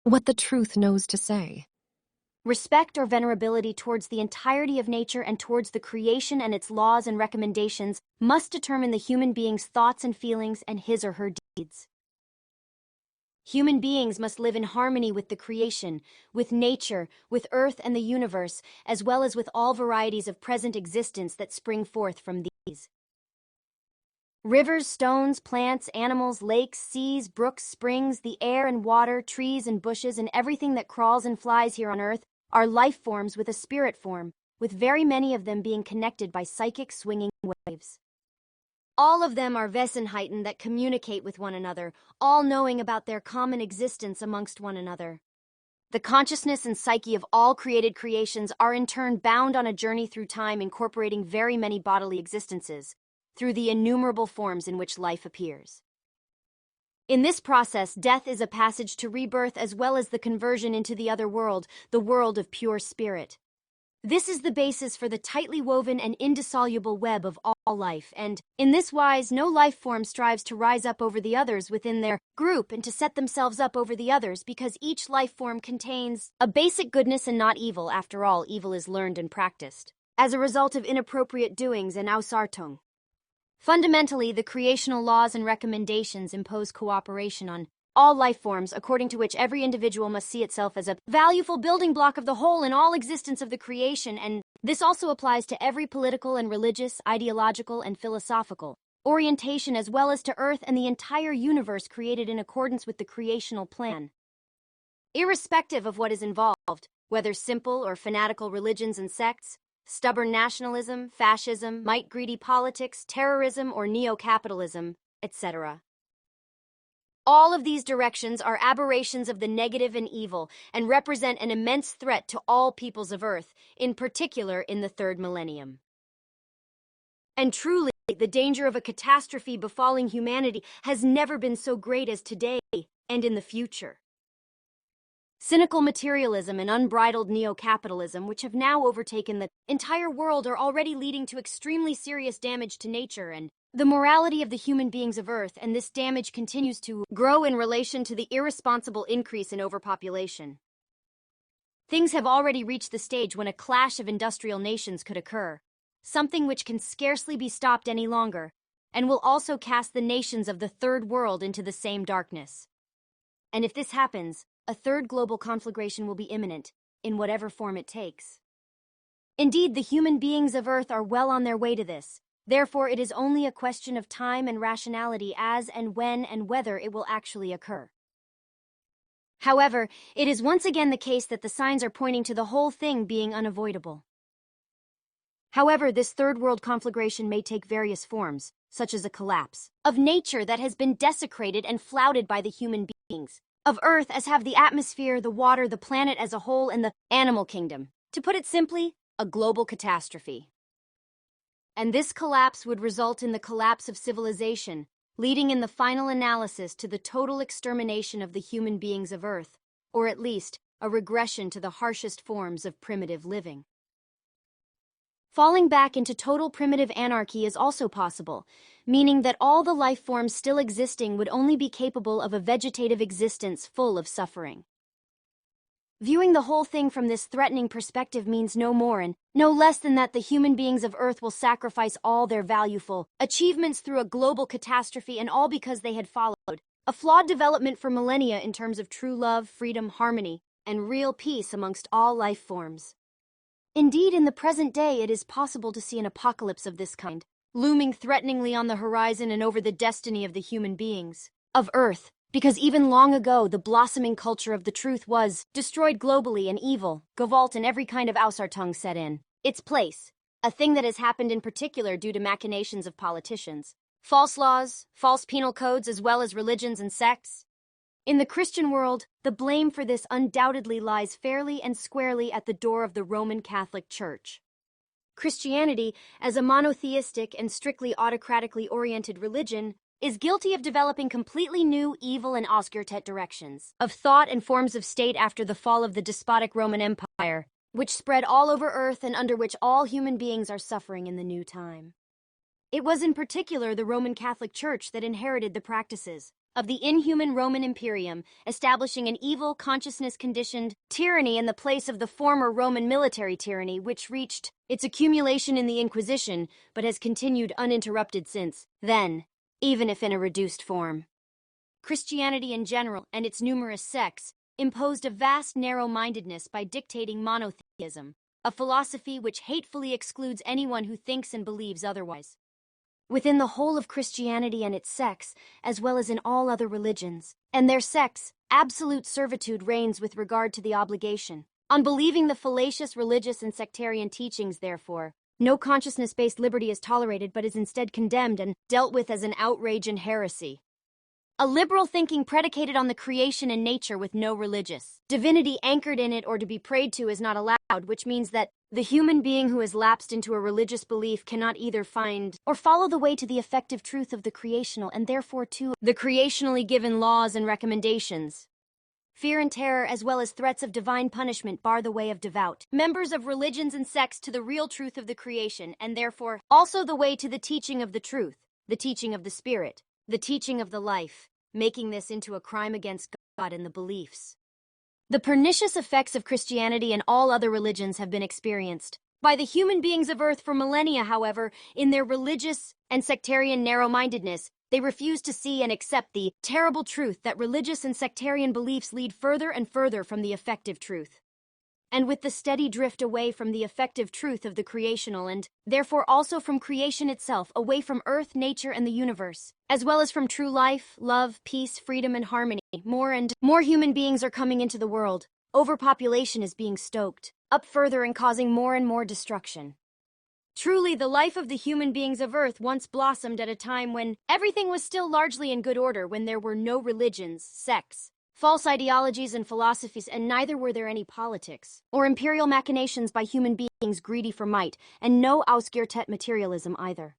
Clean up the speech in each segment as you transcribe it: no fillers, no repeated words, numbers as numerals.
what the truth knows to say. Respect or venerability towards the entirety of nature and towards the creation and its laws and recommendations must determine the human being's thoughts and feelings and his or her deeds. Human beings must live in harmony with the creation, with nature, with earth and the universe, as well as with all varieties of present existence that spring forth from these. Rivers, stones, plants, animals, lakes, seas, brooks, springs, the air and water, trees and bushes, and everything that crawls and flies here on earth are life forms with a spirit form, with very many of them being connected by psychic swinging waves. All of them are Wesenheiten that communicate with one another, all knowing about their common existence amongst one another. The consciousness and psyche of all created creations are in turn bound on a journey through time, incorporating very many bodily existences, through the innumerable forms in which life appears. In this process, death is a passage to rebirth as well as the conversion into the other world, the world of pure spirit. This is the basis for the tightly woven and indissoluble web of all life, and, in this wise, no life form strives to rise up over the others within their group and to set themselves up over the others, because each life form contains a basic goodness and not evil. After all, evil is learned and practiced as a result of inappropriate doings and Ausartung. Fundamentally, the creational laws and recommendations impose cooperation on all life forms, according to which every individual must see itself as a valuable building block of the whole in all existence of the creation, and this also applies to every political and religious, ideological and philosophical orientation, as well as to Earth and the entire universe created in accordance with the creational plan. Irrespective of what is involved, whether simple or fanatical religions and sects, stubborn nationalism, fascism, might-greedy politics, terrorism, or neo-capitalism, etc. All of these directions are aberrations of the negative and evil and represent an immense threat to all peoples of Earth, in particular in the third millennium. And truly, the danger of a catastrophe befalling humanity has never been so great as today and in the future. Cynical materialism and unbridled neo-capitalism, which have now overtaken the entire world, are already leading to extremely serious damage to nature and the morality of the human beings of Earth, and this damage continues to grow in relation to the irresponsible increase in overpopulation. Things have already reached the stage when a clash of industrial nations could occur, something which can scarcely be stopped any longer, and will also cast the nations of the third world into the same darkness. And if this happens, a third global conflagration will be imminent, in whatever form it takes. Indeed, the human beings of Earth are well on their way to this. Therefore, it is only a question of time and rationality as and when and whether it will actually occur. However, it is once again the case that the signs are pointing to the whole thing being unavoidable. However, this third world conflagration may take various forms, such as a collapse of nature that has been desecrated and flouted by the human beings of Earth, as have the atmosphere, the water, the planet as a whole, and the animal kingdom. To put it simply, a global catastrophe. And this collapse would result in the collapse of civilization, leading in the final analysis to the total extermination of the human beings of Earth, or at least a regression to the harshest forms of primitive living. Falling back into total primitive anarchy is also possible, meaning that all the life forms still existing would only be capable of a vegetative existence full of suffering. Viewing the whole thing from this threatening perspective means no more and no less than that the human beings of Earth will sacrifice all their valuable achievements through a global catastrophe, and all because they had followed a flawed development for millennia in terms of true love, freedom, harmony, and real peace amongst all life forms. Indeed, in the present day, it is possible to see an apocalypse of this kind, looming threateningly on the horizon and over the destiny of the human beings of Earth, because even long ago the blossoming culture of the truth was destroyed globally, and evil, Gewalt, and every kind of Ausartung set in its place, a thing that has happened in particular due to machinations of politicians, false laws, false penal codes, as well as religions and sects. In the Christian world, the blame for this undoubtedly lies fairly and squarely at the door of the Roman Catholic Church. Christianity, as a monotheistic and strictly autocratically oriented religion, is guilty of developing completely new, evil and ausgertet directions of thought and forms of state after the fall of the despotic Roman Empire, which spread all over Earth and under which all human beings are suffering in the new time. It was in particular the Roman Catholic Church that inherited the practices of the inhuman Roman Imperium, establishing an evil, consciousness-conditioned tyranny in the place of the former Roman military tyranny, which reached its accumulation in the Inquisition, but has continued uninterrupted since then, even if in a reduced form. Christianity in general, and its numerous sects, imposed a vast narrow-mindedness by dictating monotheism, a philosophy which hatefully excludes anyone who thinks and believes otherwise. Within the whole of Christianity and its sects, as well as in all other religions, and their sects, absolute servitude reigns with regard to the obligation. On believing the fallacious religious and sectarian teachings, therefore, no consciousness-based liberty is tolerated but is instead condemned and dealt with as an outrage and heresy. A liberal thinking predicated on the creation and nature with no religious divinity anchored in it or to be prayed to is not allowed, which means that the human being who has lapsed into a religious belief cannot either find or follow the way to the effective truth of the creational and therefore to the creationally given laws and recommendations. Fear and terror, as well as threats of divine punishment, bar the way of devout members of religions and sects to the real truth of the creation, and therefore also the way to the teaching of the truth, the teaching of the Spirit, the teaching of the life, making this into a crime against God and the beliefs. The pernicious effects of Christianity and all other religions have been experienced by the human beings of Earth for millennia. However, in their religious and sectarian narrow-mindedness, they refuse to see and accept the terrible truth that religious and sectarian beliefs lead further and further from the effective truth. And with the steady drift away from the effective truth of the creational and, therefore also from creation itself, away from Earth, nature, and the universe, as well as from true life, love, peace, freedom, and harmony, more and more human beings are coming into the world. Overpopulation is being stoked up further and causing more and more destruction. Truly, the life of the human beings of Earth once blossomed at a time when everything was still largely in good order, when there were no religions, sects, false ideologies and philosophies, and neither were there any politics or imperial machinations by human beings greedy for might, and no ausgiertet materialism either.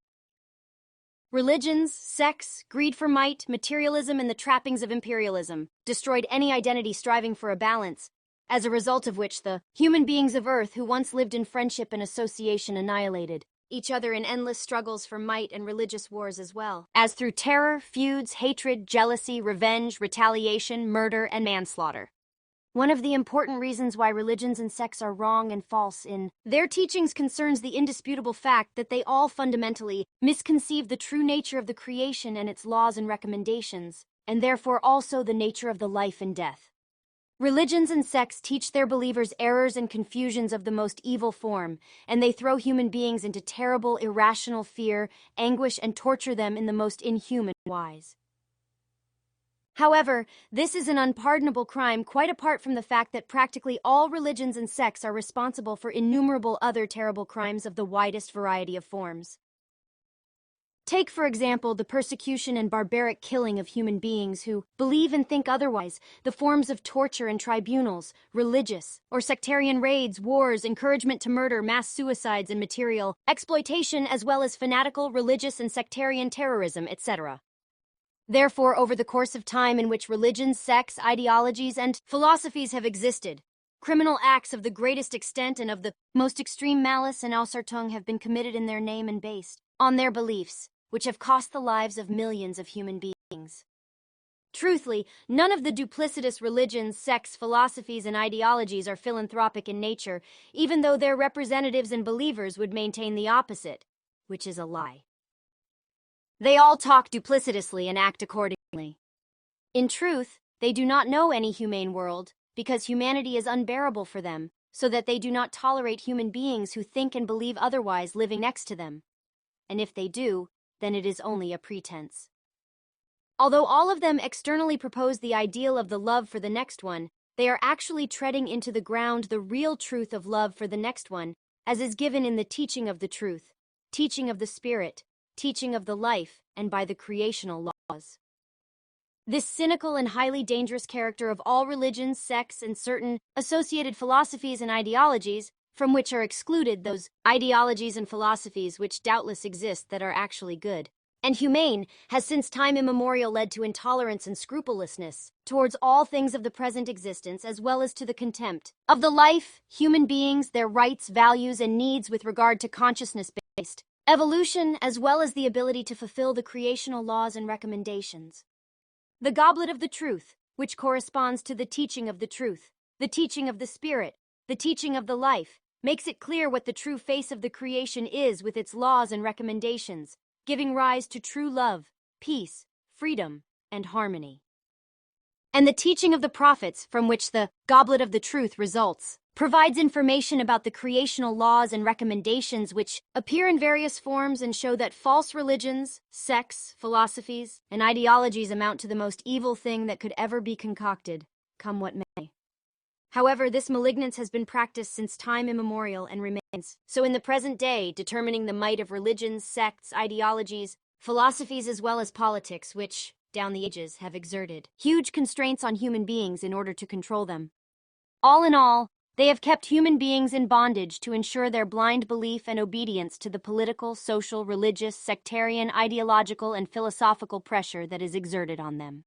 Religions, sects, greed for might, materialism, and the trappings of imperialism destroyed any identity striving for a balance, as a result of which the human beings of Earth who once lived in friendship and association annihilated each other in endless struggles for might and religious wars, as well as through terror, feuds, hatred, jealousy, revenge, retaliation, murder, and manslaughter. One of the important reasons why religions and sects are wrong and false in their teachings concerns the indisputable fact that they all fundamentally misconceive the true nature of the creation and its laws and recommendations, and therefore also the nature of the life and death. Religions and sects teach their believers errors and confusions of the most evil form, and they throw human beings into terrible, irrational fear, anguish, and torture them in the most inhuman wise. However, this is an unpardonable crime quite apart from the fact that practically all religions and sects are responsible for innumerable other terrible crimes of the widest variety of forms. Take, for example, the persecution and barbaric killing of human beings who believe and think otherwise, the forms of torture and tribunals, religious or sectarian raids, wars, encouragement to murder, mass suicides, and material exploitation, as well as fanatical, religious, and sectarian terrorism, etc. Therefore, over the course of time in which religions, sects, ideologies, and philosophies have existed, criminal acts of the greatest extent and of the most extreme malice and Ausartung have been committed in their name and based on their beliefs, which have cost the lives of millions of human beings. Truthfully, none of the duplicitous religions, sects, philosophies, and ideologies are philanthropic in nature, even though their representatives and believers would maintain the opposite, which is a lie. They all talk duplicitously and act accordingly. In truth, they do not know any humane world, because humanity is unbearable for them, so that they do not tolerate human beings who think and believe otherwise living next to them. And if they do, then it is only a pretense. Although all of them externally propose the ideal of the love for the next one, they are actually treading into the ground the real truth of love for the next one, as is given in the teaching of the truth, teaching of the Spirit, teaching of the life, and by the creational laws. This cynical and highly dangerous character of all religions, sects, and certain associated philosophies and ideologies, from which are excluded those ideologies and philosophies which doubtless exist that are actually good and humane, has since time immemorial led to intolerance and scrupulousness towards all things of the present existence, as well as to the contempt of the life, human beings, their rights, values, and needs with regard to consciousness-based evolution, as well as the ability to fulfill the creational laws and recommendations. The goblet of the truth, which corresponds to the teaching of the truth, the teaching of the spirit, the teaching of the life, makes it clear what the true face of the creation is with its laws and recommendations, giving rise to true love, peace, freedom, and harmony. And the teaching of the prophets, from which the goblet of the truth results, provides information about the creational laws and recommendations which appear in various forms and show that false religions, sects, philosophies, and ideologies amount to the most evil thing that could ever be concocted, come what may. However, this malignance has been practiced since time immemorial and remains. So in the present day, determining the might of religions, sects, ideologies, philosophies, as well as politics, which, down the ages, have exerted huge constraints on human beings in order to control them. All in all, they have kept human beings in bondage to ensure their blind belief and obedience to the political, social, religious, sectarian, ideological, and philosophical pressure that is exerted on them.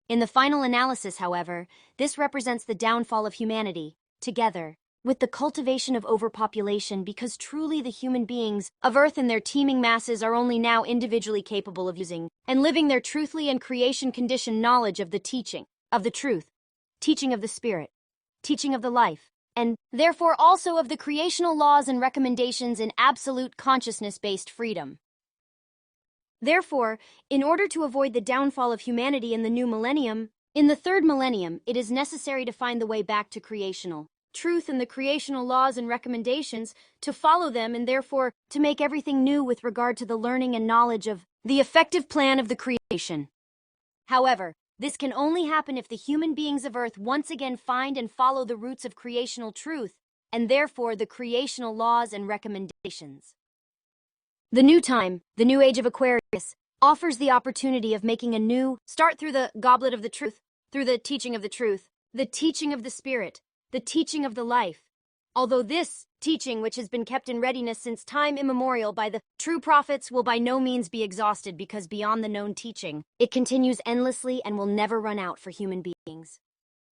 In the final analysis, however, this represents the downfall of humanity, together with the cultivation of overpopulation, because truly the human beings of Earth and their teeming masses are only now individually capable of using and living their truthfully and creation-conditioned knowledge of the teaching of the truth, teaching of the spirit, teaching of the life, and therefore also of the creational laws and recommendations in absolute consciousness-based freedom. Therefore, in order to avoid the downfall of humanity in the new millennium, in the third millennium, it is necessary to find the way back to creational truth and the creational laws and recommendations, to follow them, and therefore to make everything new with regard to the learning and knowledge of the effective plan of the creation. However, this can only happen if the human beings of Earth once again find and follow the roots of creational truth, and therefore the creational laws and recommendations. The new time, the new age of Aquarius, offers the opportunity of making a new start through the goblet of the truth, through the teaching of the truth, the teaching of the spirit, the teaching of the life. Although this teaching, which has been kept in readiness since time immemorial by the true prophets, will by no means be exhausted, because beyond the known teaching, it continues endlessly and will never run out for human beings.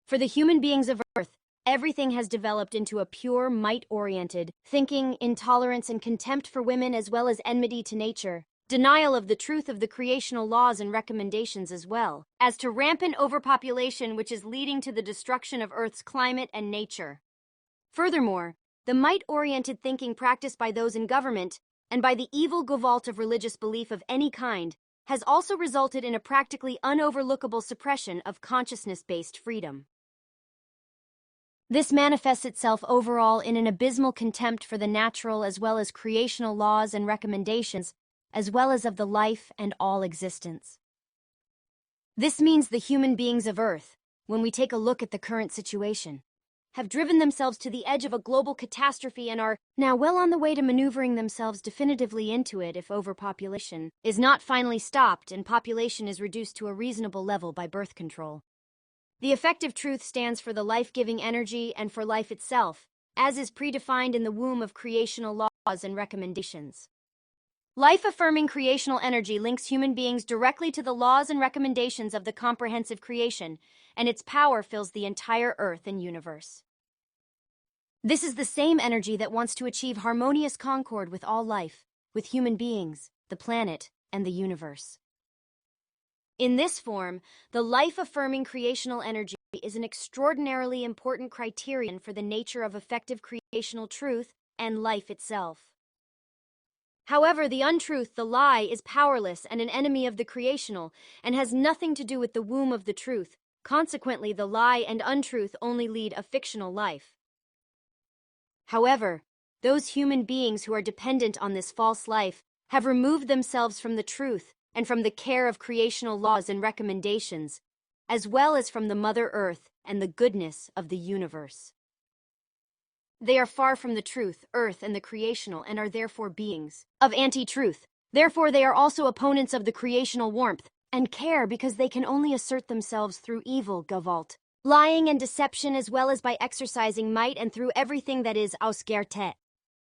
For the human beings of Earth, everything has developed into a pure, might-oriented thinking, intolerance and contempt for women, as well as enmity to nature, denial of the truth of the creational laws and recommendations, as well as to rampant overpopulation, which is leading to the destruction of Earth's climate and nature. Furthermore, the might-oriented thinking practiced by those in government and by the evil gestalt of religious belief of any kind has also resulted in a practically unoverlookable suppression of consciousness-based freedom. This manifests itself overall in an abysmal contempt for the natural as well as creational laws and recommendations, as well as of the life and all existence. This means the human beings of Earth, when we take a look at the current situation, have driven themselves to the edge of a global catastrophe and are now well on the way to maneuvering themselves definitively into it if overpopulation is not finally stopped and population is reduced to a reasonable level by birth control. The effective truth stands for the life-giving energy and for life itself, as is predefined in the womb of creational laws and recommendations. Life-affirming creational energy links human beings directly to the laws and recommendations of the comprehensive creation, and its power fills the entire Earth and universe. This is the same energy that wants to achieve harmonious concord with all life, with human beings, the planet, and the universe. In this form, the life-affirming creational energy is an extraordinarily important criterion for the nature of effective creational truth and life itself. However, the untruth, the lie, is powerless and an enemy of the creational, and has nothing to do with the womb of the truth. Consequently, the lie and untruth only lead a fictional life. However, those human beings who are dependent on this false life have removed themselves from the truth and from the care of creational laws and recommendations, as well as from the Mother Earth and the goodness of the universe. They are far from the truth, earth, and the creational, and are therefore beings of anti-truth. Therefore, they are also opponents of the creational warmth and care, because they can only assert themselves through evil, Gestalt, lying and deception, as well as by exercising might and through everything that is ausgerte.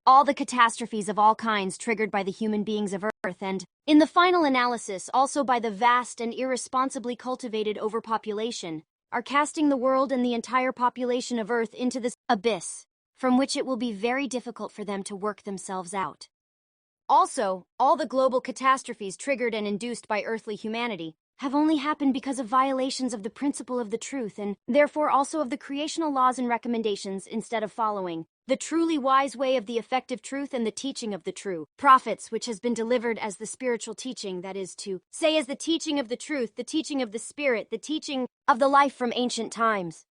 All the catastrophes of all kinds triggered by the human beings of Earth, and, in the final analysis, also by the vast and irresponsibly cultivated overpopulation, are casting the world and the entire population of Earth into this abyss, from which it will be very difficult for them to work themselves out. Also, all the global catastrophes triggered and induced by earthly humanity have only happened because of violations of the principle of the truth and therefore also of the creational laws and recommendations instead of following the truly wise way of the effective truth and the teaching of the true prophets, which has been delivered as the spiritual teaching, that is to say, as the teaching of the truth, the teaching of the Spirit, the teaching of the life from ancient times.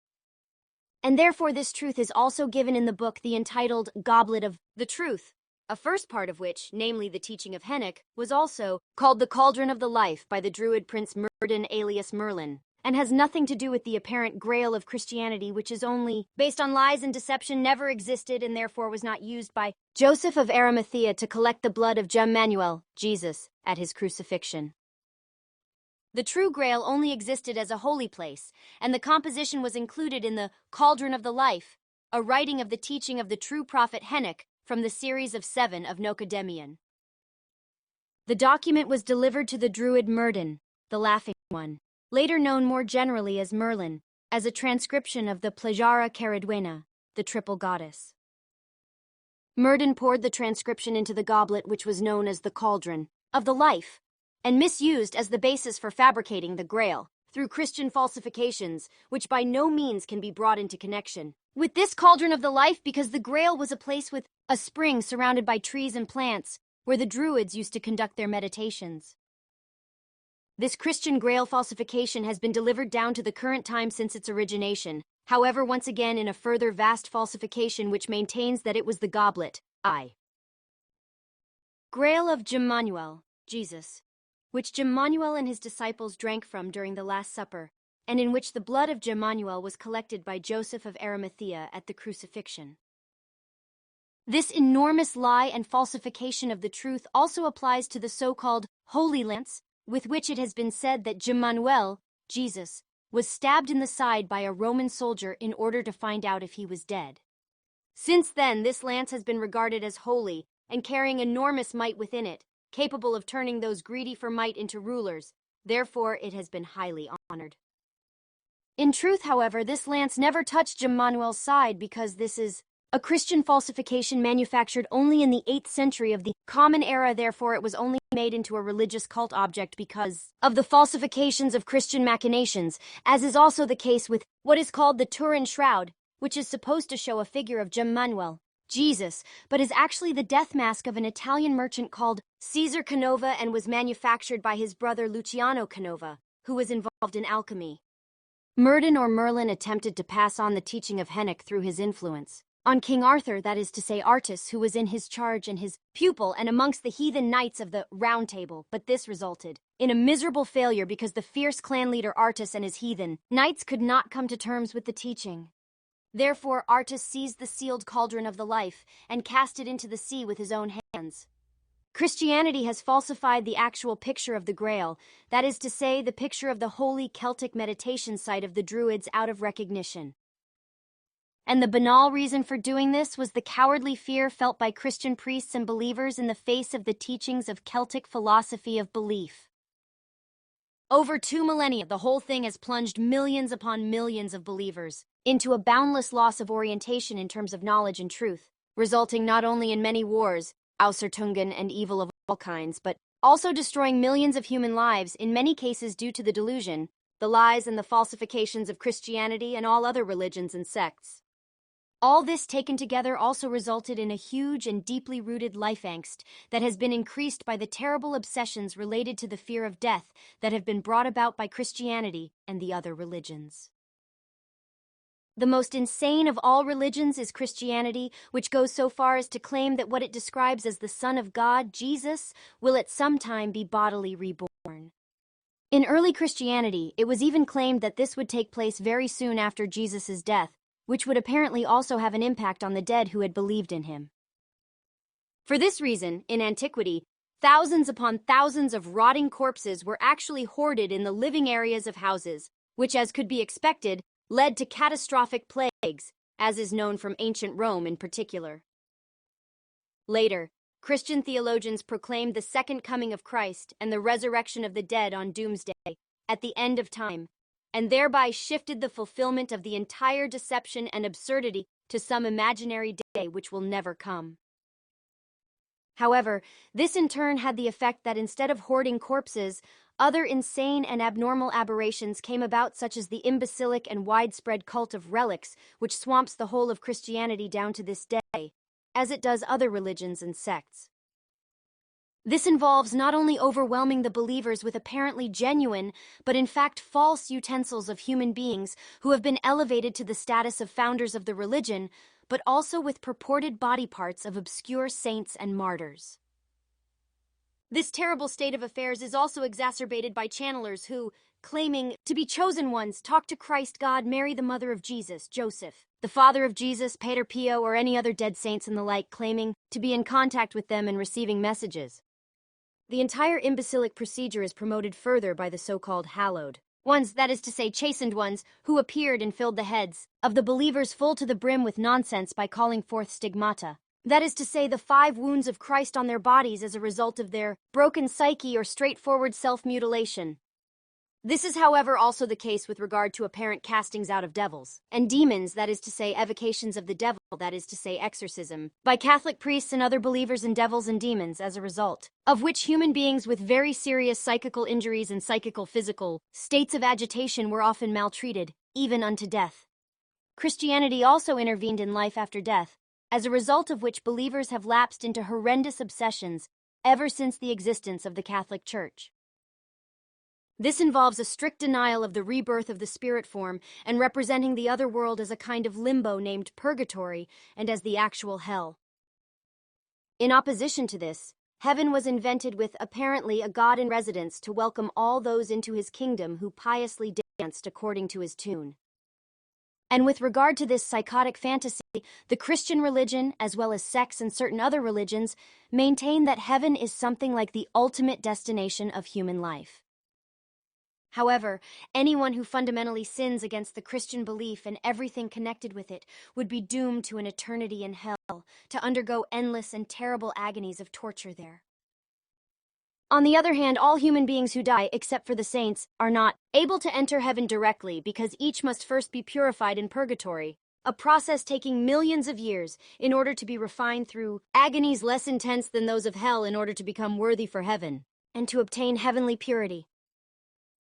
And therefore this truth is also given in the book the entitled Goblet of the Truth, a first part of which, namely the teaching of Enoch, was also called the Cauldron of the Life by the Druid prince Myrddin alias Merlin, and has nothing to do with the apparent grail of Christianity, which is only based on lies and deception, never existed, and therefore was not used by Joseph of Arimathea to collect the blood of Emmanuel, Jesus, at his crucifixion. The true grail only existed as a holy place, and the composition was included in the Cauldron of the Life, a writing of the teaching of the true prophet Enoch from the series of 7 of Nocedemion. The document was delivered to the Druid Myrddin, the Laughing One, later known more generally as Merlin, as a transcription of the Plejara Caridwena, the triple goddess. Myrddin poured the transcription into the goblet which was known as the Cauldron of the Life, and misused as the basis for fabricating the Grail, through Christian falsifications, which by no means can be brought into connection with this Cauldron of the Life, because the Grail was a place with a spring surrounded by trees and plants, where the Druids used to conduct their meditations. This Christian Grail falsification has been delivered down to the current time since its origination, however once again in a further vast falsification which maintains that it was the goblet, Grail of Emmanuel, Jesus, which Emmanuel and his disciples drank from during the Last Supper, and in which the blood of Emmanuel was collected by Joseph of Arimathea at the crucifixion. This enormous lie and falsification of the truth also applies to the so-called Holy Lance, with which it has been said that Emmanuel, Jesus, was stabbed in the side by a Roman soldier in order to find out if he was dead. Since then, this lance has been regarded as holy and carrying enormous might within it, capable of turning those greedy for might into rulers. Therefore, it has been highly honored. In truth, however, this lance never touched Emmanuel's side because this is a Christian falsification manufactured only in the 8th century of the Common Era. Therefore, it was only made into a religious cult object because of the falsifications of Christian machinations, as is also the case with what is called the Turin Shroud, which is supposed to show a figure of Emmanuel, Jesus, but is actually the death mask of an Italian merchant called Caesar Canova and was manufactured by his brother Luciano Canova, who was involved in alchemy. Myrddin or Merlin attempted to pass on the teaching of Enoch through his influence on King Arthur, that is to say Artus, who was in his charge and his pupil and amongst the heathen knights of the Round Table, but this resulted in a miserable failure because the fierce clan leader Artus and his heathen knights could not come to terms with the teaching. Therefore Artus seized the sealed cauldron of the life and cast it into the sea with his own hands. Christianity has falsified the actual picture of the Grail, that is to say, the picture of the holy Celtic meditation site of the Druids, out of recognition. And the banal reason for doing this was the cowardly fear felt by Christian priests and believers in the face of the teachings of Celtic philosophy of belief. Over 2 millennia, the whole thing has plunged millions upon millions of believers into a boundless loss of orientation in terms of knowledge and truth, resulting not only in many wars, Ausertungen and evil of all kinds, but also destroying millions of human lives, in many cases due to the delusion, the lies and the falsifications of Christianity and all other religions and sects. All this taken together also resulted in a huge and deeply rooted life angst that has been increased by the terrible obsessions related to the fear of death that have been brought about by Christianity and the other religions. The most insane of all religions is Christianity, which goes so far as to claim that what it describes as the Son of God, Jesus, will at some time be bodily reborn. In early Christianity, it was even claimed that this would take place very soon after Jesus' death, which would apparently also have an impact on the dead who had believed in him. For this reason, in antiquity, thousands upon thousands of rotting corpses were actually hoarded in the living areas of houses, which, as could be expected, led to catastrophic plagues, as is known from ancient Rome in particular. Later, Christian theologians proclaimed the second coming of Christ and the resurrection of the dead on Doomsday, at the end of time, and thereby shifted the fulfillment of the entire deception and absurdity to some imaginary day which will never come. However, this in turn had the effect that instead of hoarding corpses, Other insane and abnormal aberrations came about, such as the imbecilic and widespread cult of relics, which swamps the whole of Christianity down to this day, as it does other religions and sects. This involves not only overwhelming the believers with apparently genuine, but in fact false utensils of human beings who have been elevated to the status of founders of the religion, but also with purported body parts of obscure saints and martyrs. This terrible state of affairs is also exacerbated by channelers who, claiming to be chosen ones, talk to Christ God, Mary the mother of Jesus, Joseph, the father of Jesus, Pater Pio, or any other dead saints and the like, claiming to be in contact with them and receiving messages. The entire imbecilic procedure is promoted further by the so-called hallowed ones, that is to say chastened ones, who appeared and filled the heads of the believers full to the brim with nonsense by calling forth stigmata, that is to say the 5 wounds of Christ on their bodies as a result of their broken psyche or straightforward self-mutilation. This is, however, also the case with regard to apparent castings out of devils and demons, that is to say evocations of the devil, that is to say exorcism, by Catholic priests and other believers in devils and demons, as a result of which human beings with very serious psychical injuries and psychical physical states of agitation were often maltreated, even unto death. Christianity also intervened in life after death, as a result of which believers have lapsed into horrendous obsessions ever since the existence of the Catholic Church. This involves a strict denial of the rebirth of the spirit form and representing the other world as a kind of limbo named purgatory and as the actual hell. In opposition to this, heaven was invented with apparently a God in residence to welcome all those into his kingdom who piously danced according to his tune. And with regard to this psychotic fantasy, the Christian religion, as well as sects and certain other religions, maintain that heaven is something like the ultimate destination of human life. However, anyone who fundamentally sins against the Christian belief and everything connected with it would be doomed to an eternity in hell, to undergo endless and terrible agonies of torture there. On the other hand, all human beings who die, except for the saints, are not able to enter heaven directly because each must first be purified in purgatory, a process taking millions of years in order to be refined through agonies less intense than those of hell in order to become worthy for heaven and to obtain heavenly purity.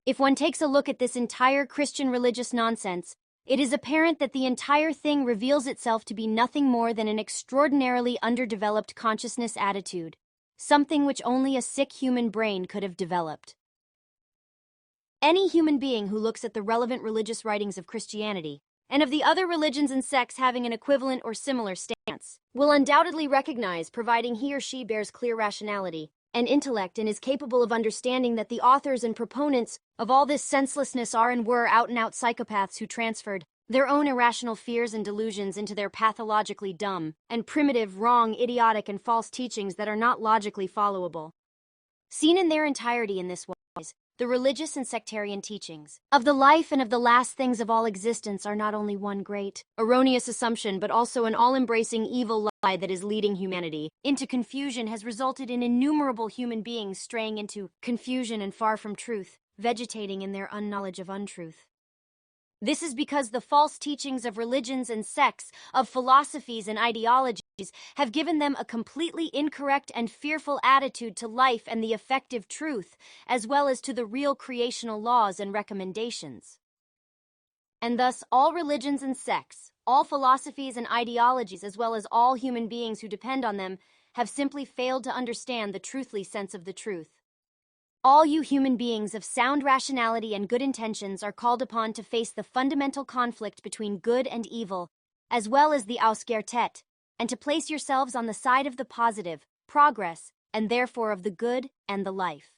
If one takes a look at this entire Christian religious nonsense, it is apparent that the entire thing reveals itself to be nothing more than an extraordinarily underdeveloped consciousness attitude, something which only a sick human brain could have developed. Any human being who looks at the relevant religious writings of Christianity, and of the other religions and sects having an equivalent or similar stance, will undoubtedly recognize, providing he or she bears clear rationality and intellect and is capable of understanding, that the authors and proponents of all this senselessness are and were out-and-out psychopaths who transferred their own irrational fears and delusions into their pathologically dumb and primitive, wrong, idiotic, and false teachings that are not logically followable. Seen in their entirety in this wise, the religious and sectarian teachings of the life and of the last things of all existence are not only one great, erroneous assumption, but also an all-embracing evil lie that is leading humanity into confusion, has resulted in innumerable human beings straying into confusion and far from truth, vegetating in their unknowledge of untruth. This is because the false teachings of religions and sects, of philosophies and ideologies, have given them a completely incorrect and fearful attitude to life and the effective truth, as well as to the real creational laws and recommendations. And thus all religions and sects, all philosophies and ideologies, as well as all human beings who depend on them, have simply failed to understand the truthly sense of the truth. All you human beings of sound rationality and good intentions are called upon to face the fundamental conflict between good and evil, as well as the Ausgertet, and to place yourselves on the side of the positive, progress, and therefore of the good and the life.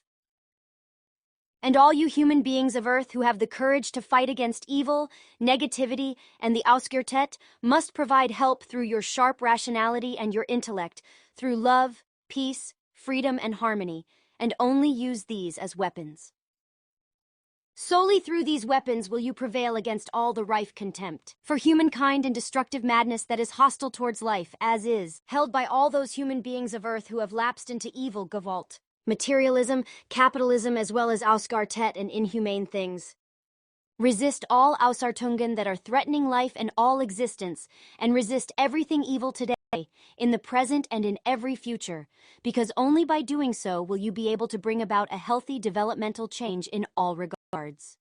And all you human beings of Earth who have the courage to fight against evil, negativity, and the Ausgertet must provide help through your sharp rationality and your intellect, through love, peace, freedom, and harmony, and only use these as weapons. Solely through these weapons will you prevail against all the rife contempt for humankind and destructive madness that is hostile towards life, as is held by all those human beings of Earth who have lapsed into evil, Gewalt, materialism, capitalism, as well as Ausgartet and inhumane things. Resist all Ausartungen that are threatening life and all existence, and resist everything evil today, in the present and in every future, because only by doing so will you be able to bring about a healthy developmental change in all regards.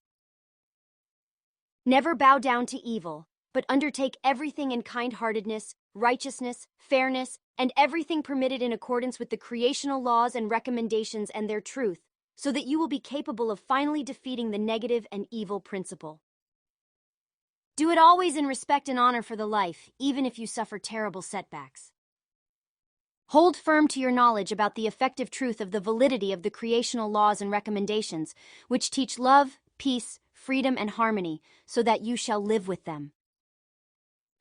Never bow down to evil, but undertake everything in kind-heartedness, righteousness, fairness, and everything permitted in accordance with the creational laws and recommendations and their truth, so that you will be capable of finally defeating the negative and evil principle. Do it always in respect and honor for the life, even if you suffer terrible setbacks. Hold firm to your knowledge about the effective truth of the validity of the creational laws and recommendations, which teach love, peace, freedom, and harmony, so that you shall live with them.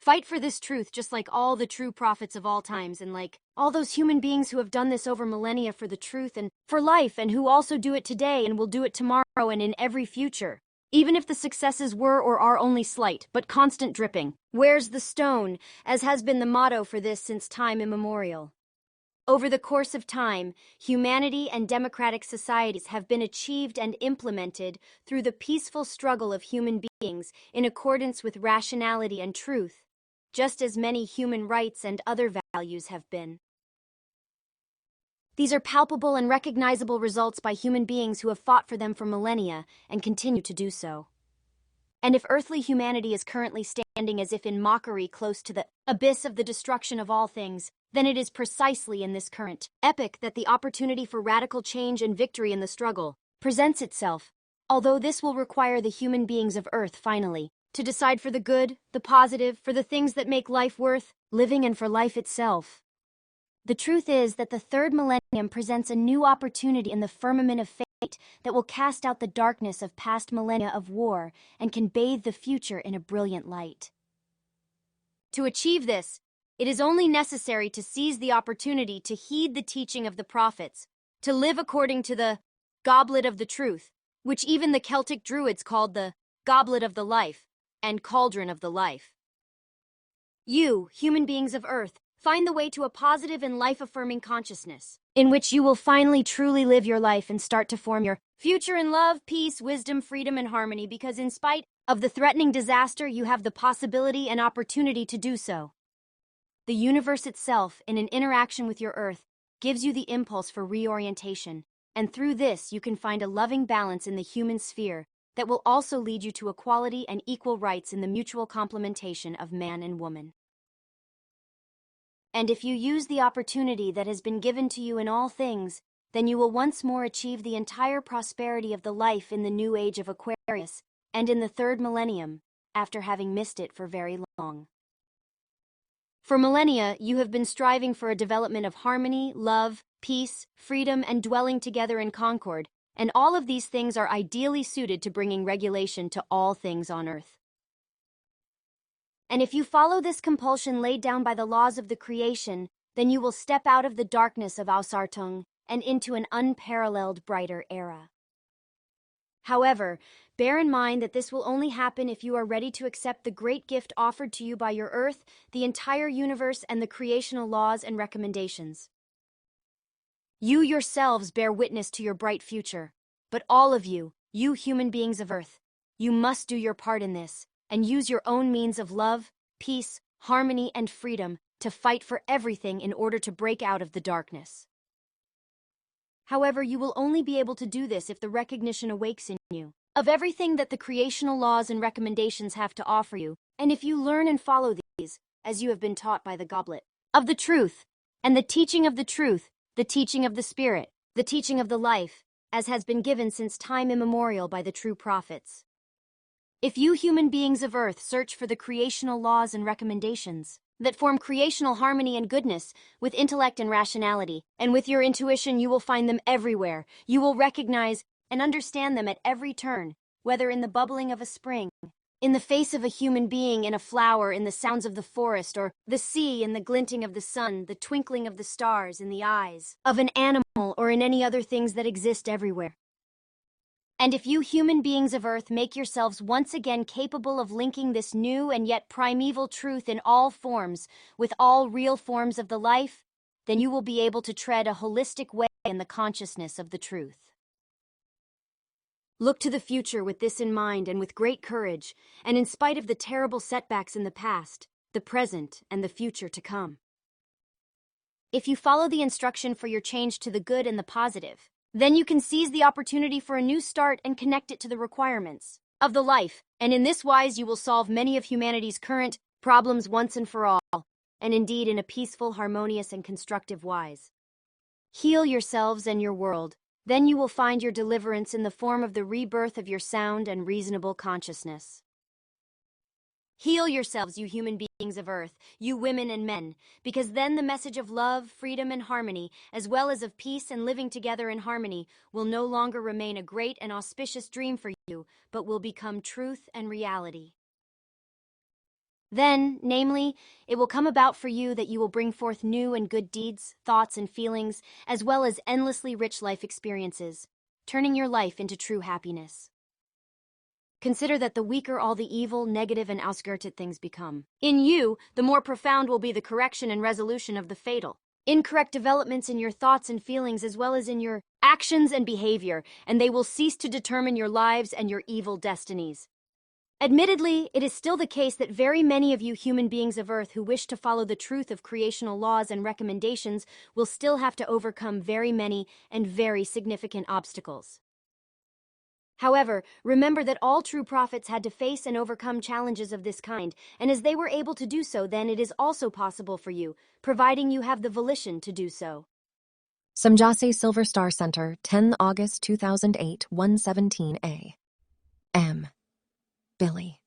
Fight for this truth just like all the true prophets of all times and like all those human beings who have done this over millennia for the truth and for life and who also do it today and will do it tomorrow and in every future. Even if the successes were or are only slight, but constant dripping. Where's the stone, as has been the motto for this since time immemorial. Over the course of time, humanity and democratic societies have been achieved and implemented through the peaceful struggle of human beings in accordance with rationality and truth, just as many human rights and other values have been. These are palpable and recognizable results by human beings who have fought for them for millennia and continue to do so. And if earthly humanity is currently standing as if in mockery close to the abyss of the destruction of all things, then it is precisely in this current epoch that the opportunity for radical change and victory in the struggle presents itself, although this will require the human beings of Earth finally to decide for the good, the positive, for the things that make life worth living and for life itself. The truth is that the third millennium presents a new opportunity in the firmament of fate that will cast out the darkness of past millennia of war and can bathe the future in a brilliant light. To achieve this, it is only necessary to seize the opportunity to heed the teaching of the prophets, to live according to the goblet of the truth, which even the Celtic Druids called the goblet of the life and cauldron of the life. You, human beings of Earth, find the way to a positive and life-affirming consciousness, in which you will finally truly live your life and start to form your future in love, peace, wisdom, freedom, and harmony, because in spite of the threatening disaster, you have the possibility and opportunity to do so. The universe itself, in an interaction with your Earth, gives you the impulse for reorientation, and through this you can find a loving balance in the human sphere that will also lead you to equality and equal rights in the mutual complementation of man and woman. And if you use the opportunity that has been given to you in all things, then you will once more achieve the entire prosperity of the life in the new age of Aquarius and in the third millennium, after having missed it for very long. For millennia, you have been striving for a development of harmony, love, peace, freedom, and dwelling together in concord, and all of these things are ideally suited to bringing regulation to all things on Earth. And if you follow this compulsion laid down by the laws of the creation, then you will step out of the darkness of Ausartung and into an unparalleled brighter era. However, bear in mind that this will only happen if you are ready to accept the great gift offered to you by your Earth, the entire universe, and the creational laws and recommendations. You yourselves bear witness to your bright future, but all of you, you human beings of Earth, you must do your part in this, and use your own means of love, peace, harmony, and freedom to fight for everything in order to break out of the darkness. However, you will only be able to do this if the recognition awakes in you of everything that the creational laws and recommendations have to offer you, and if you learn and follow these, as you have been taught by the goblet of the truth, and the teaching of the truth, the teaching of the Spirit, the teaching of the life, as has been given since time immemorial by the true prophets. If you human beings of Earth search for the creational laws and recommendations that form creational harmony and goodness with intellect and rationality, and with your intuition you will find them everywhere. You will recognize and understand them at every turn, whether in the bubbling of a spring, in the face of a human being, in a flower, in the sounds of the forest, or the sea, in the glinting of the sun, the twinkling of the stars, in the eyes of an animal, or in any other things that exist everywhere. And if you human beings of Earth make yourselves once again capable of linking this new and yet primeval truth in all forms with all real forms of the life, then you will be able to tread a holistic way in the consciousness of the truth. Look to the future with this in mind and with great courage, and in spite of the terrible setbacks in the past, the present, and the future to come. If you follow the instruction for your change to the good and the positive, then you can seize the opportunity for a new start and connect it to the requirements of the life, and in this wise you will solve many of humanity's current problems once and for all, and indeed in a peaceful, harmonious, and constructive wise. Heal yourselves and your world, then you will find your deliverance in the form of the rebirth of your sound and reasonable consciousness. Heal yourselves, you human beings of Earth, you women and men, because then the message of love, freedom, and harmony, as well as of peace and living together in harmony, will no longer remain a great and auspicious dream for you, but will become truth and reality. Then, namely, it will come about for you that you will bring forth new and good deeds, thoughts, and feelings, as well as endlessly rich life experiences, turning your life into true happiness. Consider that the weaker all the evil, negative, and ausgerted things become. In you, the more profound will be the correction and resolution of the fatal, incorrect developments in your thoughts and feelings as well as in your actions and behavior, and they will cease to determine your lives and your evil destinies. Admittedly, it is still the case that very many of you human beings of Earth who wish to follow the truth of creational laws and recommendations will still have to overcome very many and very significant obstacles. However, remember that all true prophets had to face and overcome challenges of this kind, and as they were able to do so, then it is also possible for you, providing you have the volition to do so. Samjase Silver Star Center, 10 August 2008, 1:17 A. M. Billy.